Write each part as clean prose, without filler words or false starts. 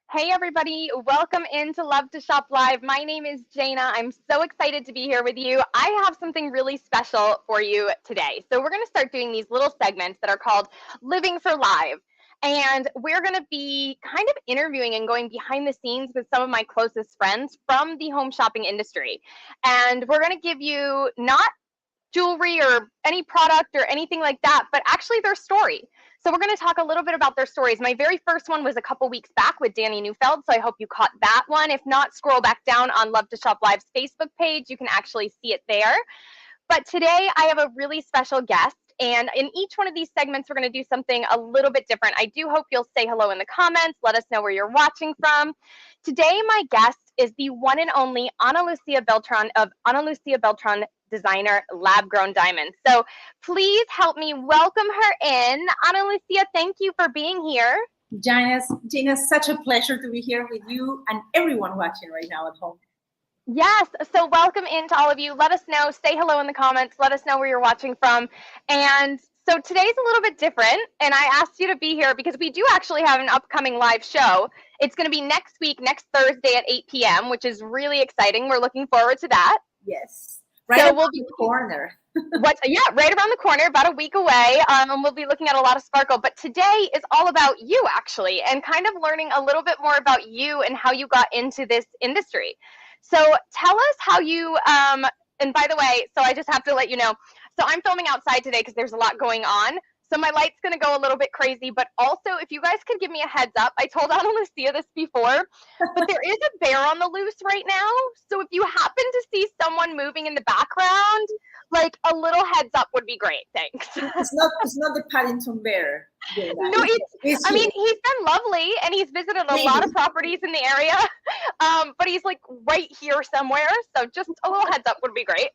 Hey everybody, welcome into Love to Shop Live. My name is Jana. I'm so excited to be here with you. I have something really special for you today. So we're going to start doing these little segments that are called Living for Live. And we're going to be kind of interviewing and going behind the scenes with some of my closest friends from the home shopping industry. And we're going to give you not jewelry or any product or anything like that, but actually their story. So we're going to talk a little bit about their stories. My very first one was a couple weeks back with Danny Neufeld, so I hope you caught that one. If not, scroll back down on Love to Shop Live's Facebook page. You can actually see it there. But today I have a really special guest. And in each one of these segments, we're going to do something a little bit different. I do hope you'll say hello in the comments. Let us know where you're watching from. Today, my guest is the one and only Ana Lucia Beltran of Ana Lucia Beltran Designer Lab Grown Diamonds. So please help me welcome her in. Ana Lucia, thank you for being here. Janice, such a pleasure to be here with you and everyone watching right now at home. Yes, so welcome in to all of you. Let us know, say hello in the comments, let us know where you're watching from. And so today's a little bit different, and I asked you to be here because we do actually have an upcoming live show. It's going to be next week, next Thursday at 8 p.m., which is really exciting. We're looking forward to that. Yes, right around the corner. Right around the corner, about a week away. And we'll be looking at a lot of sparkle. But today is all about you, actually, and kind of learning a little bit more about you and how you got into this industry. So tell us how you, and by the way, so I just have to let you know, so I'm filming outside today because there's a lot going on. So my light's going to go a little bit crazy, but also if you guys could give me a heads up, I told Ana Lucia this before, but there is a bear on the loose right now. So if you happen to see someone moving in the background, like a little heads up would be great. Thanks. It's not the Paddington bear. No, he's been lovely and he's visited a lot of properties in the area, but he's like right here somewhere. So just a little heads up would be great.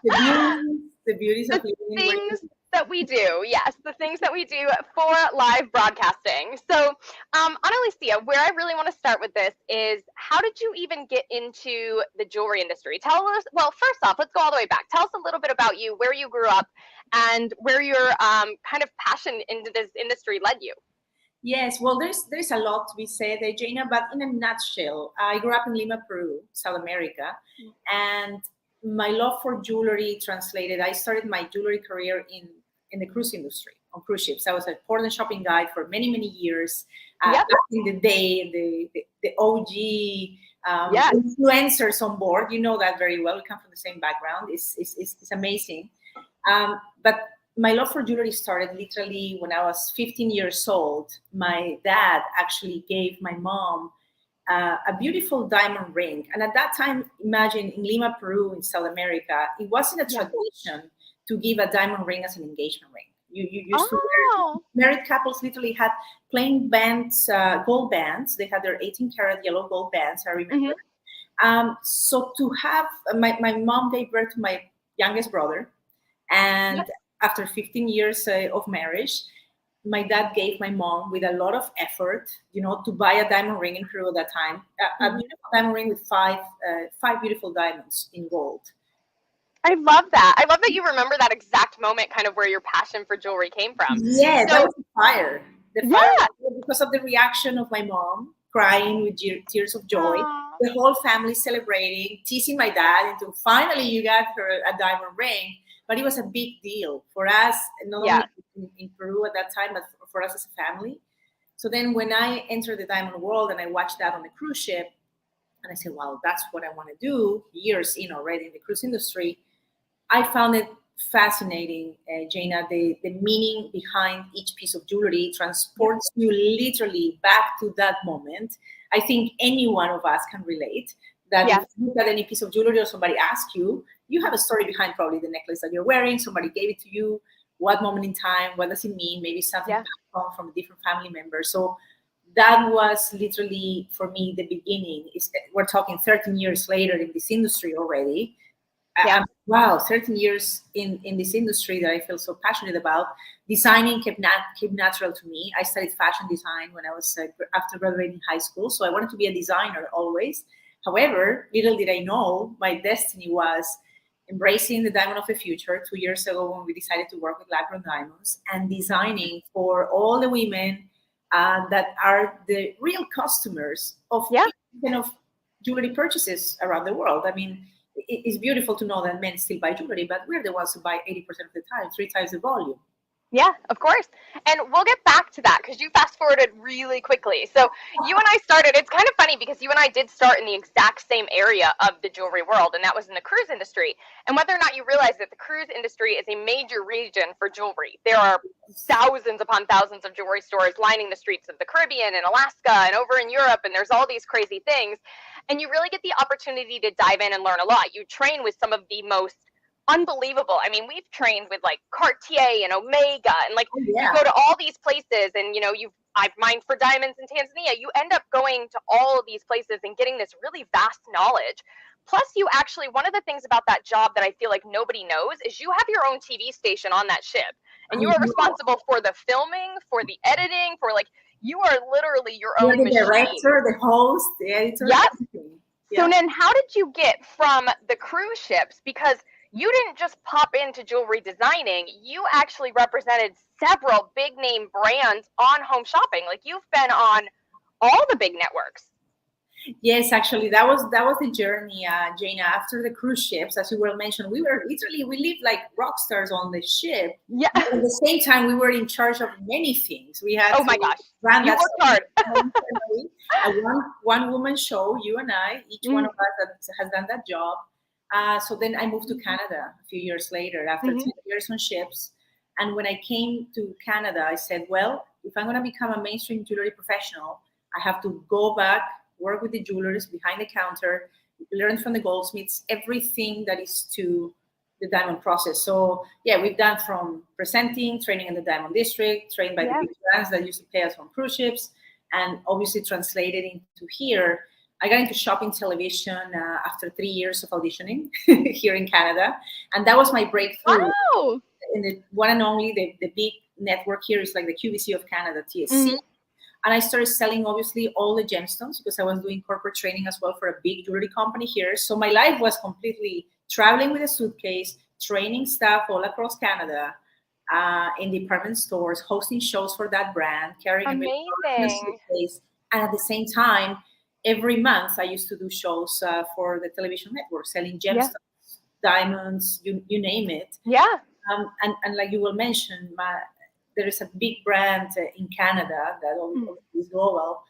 The beauties of things that we do, yes, the things that we do for live broadcasting. So, Ana Lucia, where I really want to start with this is, how did you even get into the jewelry industry? Tell us, well, first off, let's go all the way back. Tell us a little bit about you, where you grew up, and where your kind of passion into this industry led you. Yes, well, there's a lot to be said, Jana, but in a nutshell, I grew up in Lima, Peru, South America, and my love for jewelry translated. I started my jewelry career in the cruise industry, on cruise ships. I was a port and shopping guide for many, many years. Back in the day, the OG influencers on board, you know that very well. We come from the same background. It's amazing. But my love for jewelry started literally when I was 15 years old. My dad actually gave my mom a beautiful diamond ring. And at that time, imagine in Lima, Peru, in South America, it wasn't a tradition to give a diamond ring as an engagement ring. You used to wear, married couples literally had plain bands, gold bands. They had their 18 karat yellow gold bands, I remember. So to have, my mom gave birth to my youngest brother. And after 15 years of marriage, my dad gave my mom, with a lot of effort, to buy a diamond ring in Peru at that time, a beautiful diamond ring with five beautiful diamonds in gold. I love that. I love that you remember that exact moment, kind of where your passion for jewelry came from. Yeah, that was the fire. The fire because of the reaction of my mom, crying with tears of joy. The whole family celebrating, teasing my dad into, finally you got her a diamond ring. But it was a big deal for us, not only in Peru at that time, but for us as a family. So then when I entered the diamond world and I watched that on the cruise ship, and I said, well, that's what I want to do, years in already in the cruise industry, I found it fascinating, Jana. The meaning behind each piece of jewelry transports you literally back to that moment. I think any one of us can relate that if you look at any piece of jewelry or somebody asks you, you have a story behind probably the necklace that you're wearing. Somebody gave it to you. What moment in time? What does it mean? Maybe something from a different family member. So that was literally, for me, the beginning. We're talking 13 years later in this industry already. Wow, 13 years in this industry that I feel so passionate about. Designing came natural to me. I studied fashion design when I was after graduating high school. So I wanted to be a designer always. However, little did I know, my destiny was embracing the diamond of the future 2 years ago when we decided to work with lab-grown diamonds and designing for all the women that are the real customers of kind of jewelry purchases around the world. I mean, it's beautiful to know that men still buy jewelry, but we're the ones who buy 80% of the time, 3 times the volume. Yeah, of course. And we'll get back to that because you fast forwarded really quickly. So you and I started, it's kind of funny because you and I did start in the exact same area of the jewelry world, and that was in the cruise industry. And whether or not you realize that the cruise industry is a major region for jewelry, there are thousands upon thousands of jewelry stores lining the streets of the Caribbean and Alaska and over in Europe, and there's all these crazy things. And you really get the opportunity to dive in and learn a lot. You train with some of the most unbelievable. I mean, we've trained with like Cartier and Omega, and like you go to all these places, and you know, I've mined for diamonds in Tanzania. You end up going to all of these places and getting this really vast knowledge. Plus, you actually, one of the things about that job that I feel like nobody knows is you have your own TV station on that ship, and you are responsible for the filming, for the editing, for like, you are literally your own machine. The director, the host, the editor. Yep. So then how did you get from the cruise ships? Because you didn't just pop into jewelry designing, you actually represented several big name brands on home shopping. Like, you've been on all the big networks. Yes, actually, that was the journey, Jana. After the cruise ships, as you well mentioned, we lived like rock stars on the ship. Yeah. But at the same time, we were in charge of many things. We had you worked hard. A one-woman show, you and I, each one of us that has done that job. So then I moved to Canada a few years later, after 10 years on ships. And when I came to Canada, I said, well, if I'm going to become a mainstream jewelry professional, I have to go back, work with the jewelers behind the counter, learn from the goldsmiths, everything that is to the diamond process. So yeah, we've done from presenting, training in the diamond district, trained by the big brands that used to pay us on cruise ships, and obviously translated into here. I got into shopping television after 3 years of auditioning here in Canada. And that was my breakthrough. Wow. In the one and only, the big network here is like the QVC of Canada, TSC. And I started selling, obviously, all the gemstones because I was doing corporate training as well for a big jewelry company here. So my life was completely traveling with a suitcase, training staff all across Canada, in department stores, hosting shows for that brand, carrying a big suitcase. And at the same time, every month I used to do shows for the television network, selling gemstones, diamonds, you name it. Yeah. And like you will mention, there is a big brand in Canada that is global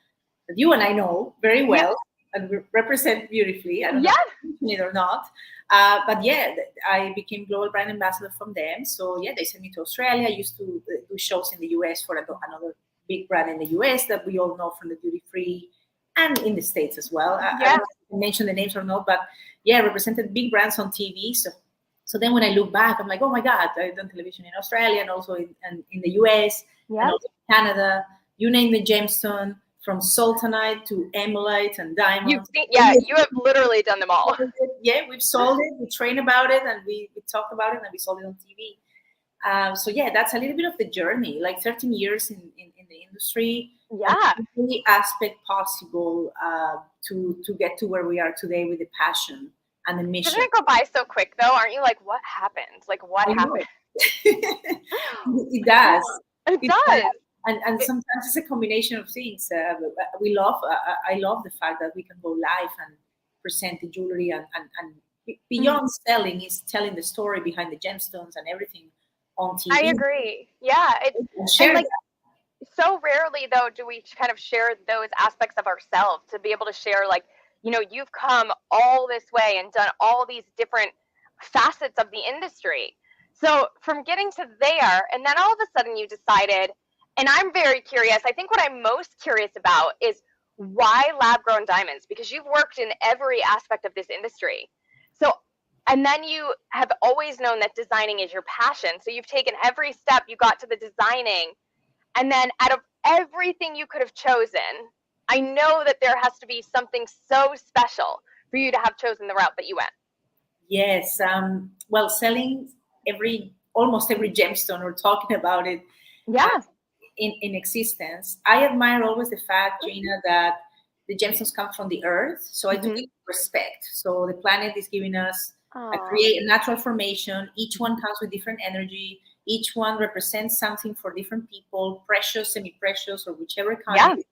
that you and I know very well and we represent beautifully. I don't know if you mention it or not. But yeah, I became global brand ambassador from them. So yeah, they sent me to Australia. I used to do shows in the US for another big brand in the US that we all know from the duty free and in the States as well. I don't know if I can mention the names or not, but yeah, represented big brands on TV. So then when I look back, I'm like, oh my God, I've done television in Australia and also in the US and also in Canada. You name the gemstone, from sultanite to emerald and diamonds. You have literally done them all. Yeah, we've sold it, we train about it, and we talked about it, and we sold it on TV. So yeah, that's a little bit of the journey, like 13 years in the industry. Yeah. Every aspect possible to get to where we are today with the passion and the mission. Doesn't it go by so quick though? Aren't you like, what happened? Like, what happened? It does. It does. And sometimes it's a combination of things. I love the fact that we can go live and present the jewelry and beyond selling is telling the story behind the gemstones and everything on TV. I agree. Yeah. So rarely though do we kind of share those aspects of ourselves, to be able to share, like, you know, you've come all this way and done all these different facets of the industry. So from getting to there, and then all of a sudden you decided, and I'm very curious, I think what I'm most curious about is why lab-grown diamonds? Because you've worked in every aspect of this industry. So, and then you have always known that designing is your passion. So you've taken every step, you got to the designing, and then out of everything you could have chosen, I know that there has to be something so special for you to have chosen the route that you went. Yes. Well, selling almost every gemstone, or talking about it in existence. I admire always the fact, Gina, that the gemstones come from the earth. So I do it with respect. So the planet is giving us a natural formation. Each one comes with different energy. Each one represents something for different people, precious, semi-precious, or whichever kind.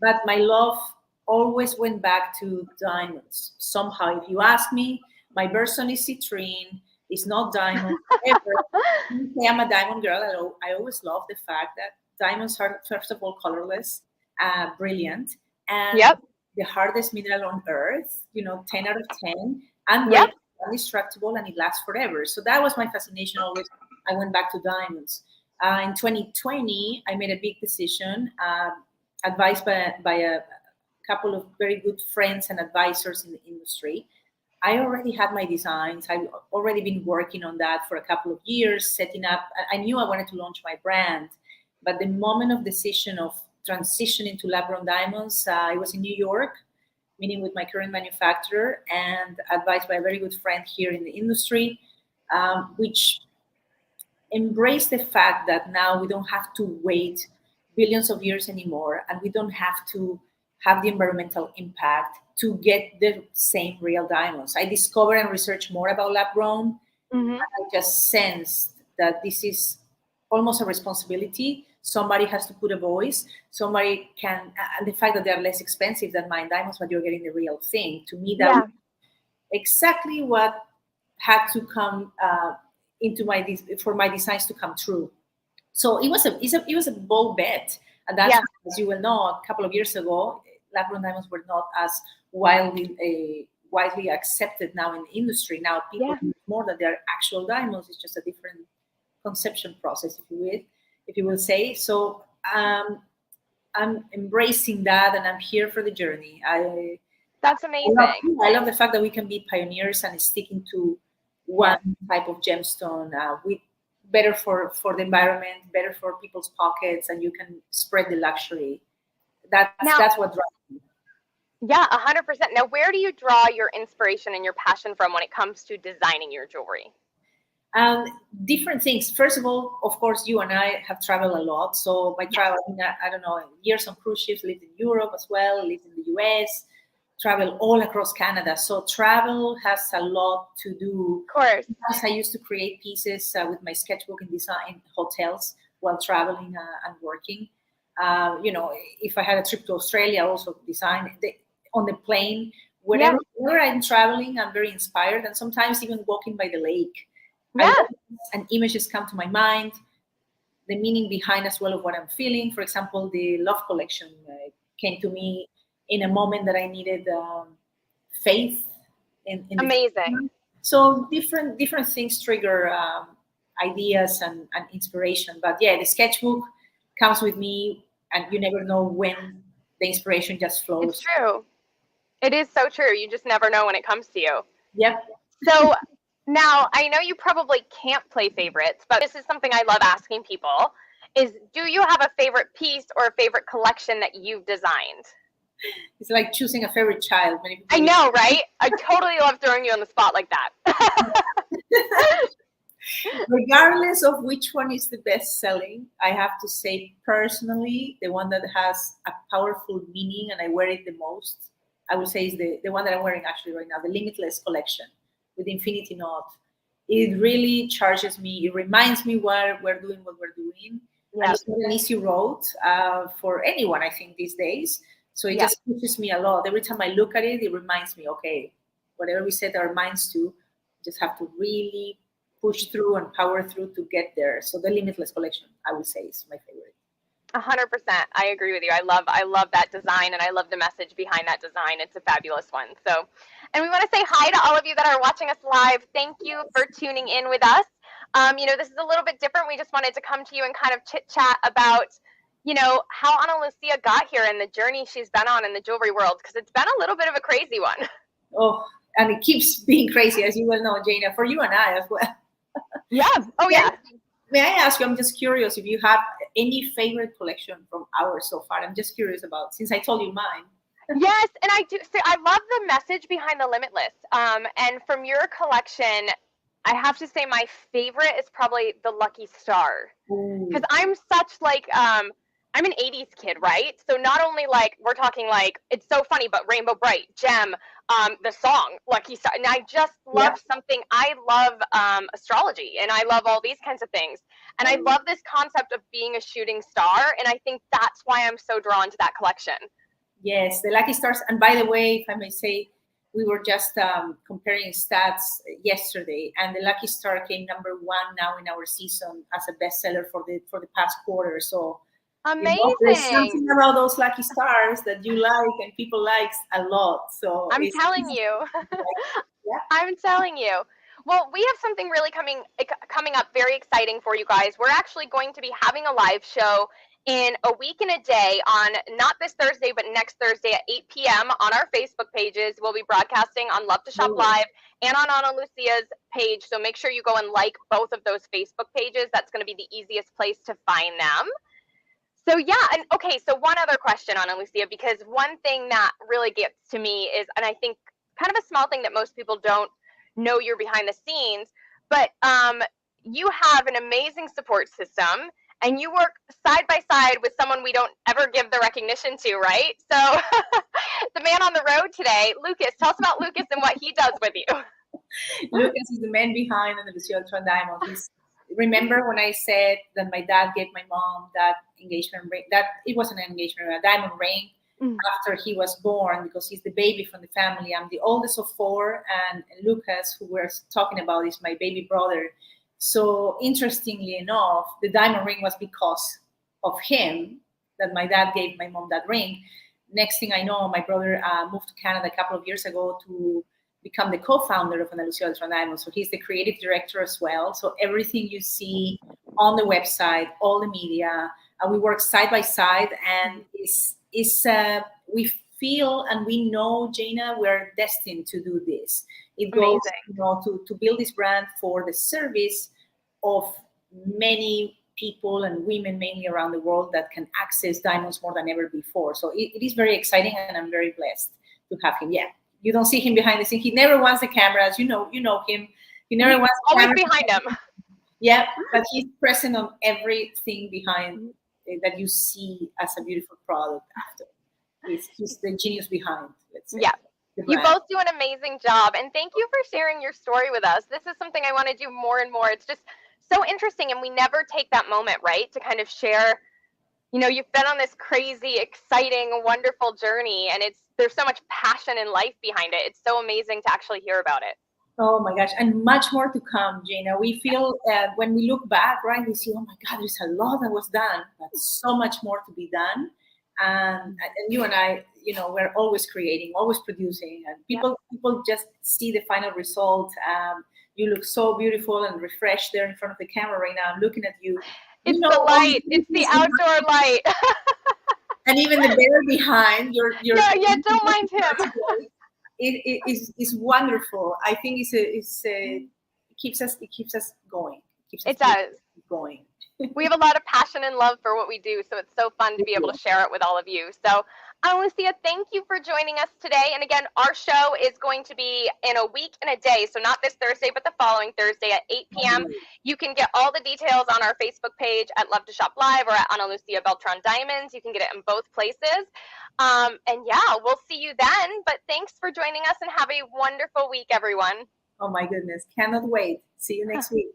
But my love always went back to diamonds. Somehow, if you ask me, my birthstone is citrine. It's not diamond. Ever. I'm a diamond girl. I always love the fact that diamonds are, first of all, colorless, brilliant, and the hardest mineral on earth. 10 out of 10, unbreakable, indestructible, and it lasts forever. So that was my fascination always. I went back to diamonds. In 2020, I made a big decision, advised by a couple of very good friends and advisors in the industry. I already had my designs. I've already been working on that for a couple of years, setting up. I knew I wanted to launch my brand, but the moment of decision of transitioning to lab-grown diamonds, I was in New York, meeting with my current manufacturer and advised by a very good friend here in the industry, which embraced the fact that now we don't have to wait billions of years anymore, and we don't have to have the environmental impact to get the same real diamonds. I discovered and researched more about lab-grown. And I just sensed that this is almost a responsibility. Somebody has to put a voice. Somebody can, and the fact that they're less expensive than mine diamonds, but you're getting the real thing. To me, that was exactly what had to come for my designs to come true. So it was a bold bet. And that's, as you will know, a couple of years ago, lab-grown diamonds were not as widely accepted now in the industry. Now people know more that they're actual diamonds. It's just a different conception process, if you will say. So I'm embracing that, and I'm here for the journey. That's amazing. I love the fact that we can be pioneers and sticking to one type of gemstone. Better for the environment, better for people's pockets, and you can spread the luxury. That's what drives me. Yeah, 100%. Now, where do you draw your inspiration and your passion from when it comes to designing your jewelry? Different things. First of all, of course, you and I have traveled a lot. So my travel, I don't know, years on cruise ships, lived in Europe as well, lived in the US, travel all across Canada. So travel has a lot to do. Of course. I used to create pieces with my sketchbook and design in hotels while traveling and working. If I had a trip to Australia, I also design on the plane. Wherever I'm traveling, I'm very inspired. And sometimes even walking by the lake, and images come to my mind, the meaning behind as well of what I'm feeling. For example, the Love collection came to me in a moment that I needed faith in amazing. So different things trigger ideas and inspiration. But the sketchbook comes with me, and you never know when the inspiration just flows. It's true. It is so true. You just never know when it comes to you. Yep. So now, I know you probably can't play favorites, but this is something I love asking people, is do you have a favorite piece or a favorite collection that you've designed? It's like choosing a favorite child. I know, right? I totally love throwing you on the spot like that. Regardless of which one is the best selling, I have to say personally, the one that has a powerful meaning and I wear it the most, I would say is the one that I'm wearing actually right now, the Limitless collection with Infinity Knot. It really charges me. It reminds me why we're doing what we're doing. And it's not an easy road for anyone, I think, these days. So it just pushes me a lot. Every time I look at it, it reminds me, okay, whatever we set our minds to, just have to really push through and power through to get there. So the Limitless collection, I would say, is my favorite. 100%. I agree with you. I love that design, and I love the message behind that design. It's a fabulous one. So, and we want to say hi to all of you that are watching us live. Thank you for tuning in with us. This is a little bit different. We just wanted to come to you and kind of chit chat about, how Ana Lucia got here and the journey she's been on in the jewelry world, because it's been a little bit of a crazy one. Oh, and it keeps being crazy, as you well know, Jana, for you and I as well. Yeah. Oh, yeah. May I ask you, I'm just curious if you have any favorite collection from ours so far. I'm just curious about, since I told you mine. Yes, and I do. So I love the message behind the Limitless. And from your collection, I have to say my favorite is probably the Lucky Star. Because I'm such I'm an 80s kid, right? So not only like we're talking like it's so funny, but Rainbow Bright, Gem, the song Lucky Star, and I just love Yeah. something. I love astrology, and I love all these kinds of things, and I love this concept of being a shooting star, and I think that's why I'm so drawn to that collection. Yes, the lucky stars. And by the way, if I may say, we were just comparing stats yesterday, and the lucky star came #1 now in our season as a bestseller for the past quarter. So there's Amazing. something about those lucky stars that you like and people likes a lot. So I'm telling you. yeah. I'm telling you. Well, we have something really coming up very exciting for you guys. We're actually going to be having a live show in a week and a day on not this Thursday, but next Thursday at 8 p.m. on our Facebook pages. We'll be broadcasting on Love to Shop Live and on Ana Lucia's page. So make sure you go and like both of those Facebook pages. That's going to be the easiest place to find them. So yeah, and okay, so one other question, Ana Lucia, because one thing that really gets to me is, and I think kind of a small thing that most people don't know you're behind the scenes, but you have an amazing support system, and you work side by side with someone we don't ever give the recognition to, right? So the man on the road today, Lucas, tell us about Lucas and what he does with you. Lucas is the man behind Analucia Beltran Diamond. Remember when I said that my dad gave my mom that engagement ring? That it wasn't an engagement ring, a diamond ring after he was born, because he's the baby from the family. I'm the oldest of four, and Lucas, who we're talking about, is my baby brother. So interestingly enough, the diamond ring was because of him that my dad gave my mom that ring. Next thing I know, my brother moved to Canada a couple of years ago to become the co-founder of Analucia Beltran Diamond. So he's the creative director as well. So everything you see on the website, all the media, we work side by side, and we feel and we know, Jana, we're destined to do this. It goes, to build this brand for the service of many people and women mainly around the world that can access diamonds more than ever before. So it is very exciting, and I'm very blessed to have him. Yeah. You don't see him behind the scenes. He never wants the cameras. You know him. He never wants the always behind him. Yeah, but he's present on everything behind that you see as a beautiful product after. He's the genius behind, let's say. Yeah. You both do an amazing job, and thank you for sharing your story with us. This is something I want to do more and more. It's just so interesting, and we never take that moment, right, to kind of share. You've been on this crazy, exciting, wonderful journey, and there's so much passion and life behind it. It's so amazing to actually hear about it. Oh my gosh, and much more to come, Jana. We feel when we look back, right, we see, oh my God, there's a lot that was done, but so much more to be done. And you and I, we're always creating, always producing, and people just see the final result. You look so beautiful and refreshed there in front of the camera right now. I'm looking at you. It's the light. It's the outdoor light. And even the bear behind your yeah, don't mind him. It is wonderful. I think it keeps us going. It does. Going. We have a lot of passion and love for what we do, so it's so fun to be able to share it with all of you. So, Lucia, thank you for joining us today. And again, our show is going to be in a week and a day, so not this Thursday, but the following Thursday at 8 p.m. You can get all the details on our Facebook page at Love to Shop Live or at Ana Lucia Beltran Diamonds. You can get it in both places. And yeah, we'll see you then. But thanks for joining us, and have a wonderful week, everyone. Oh my goodness, cannot wait. See you next week.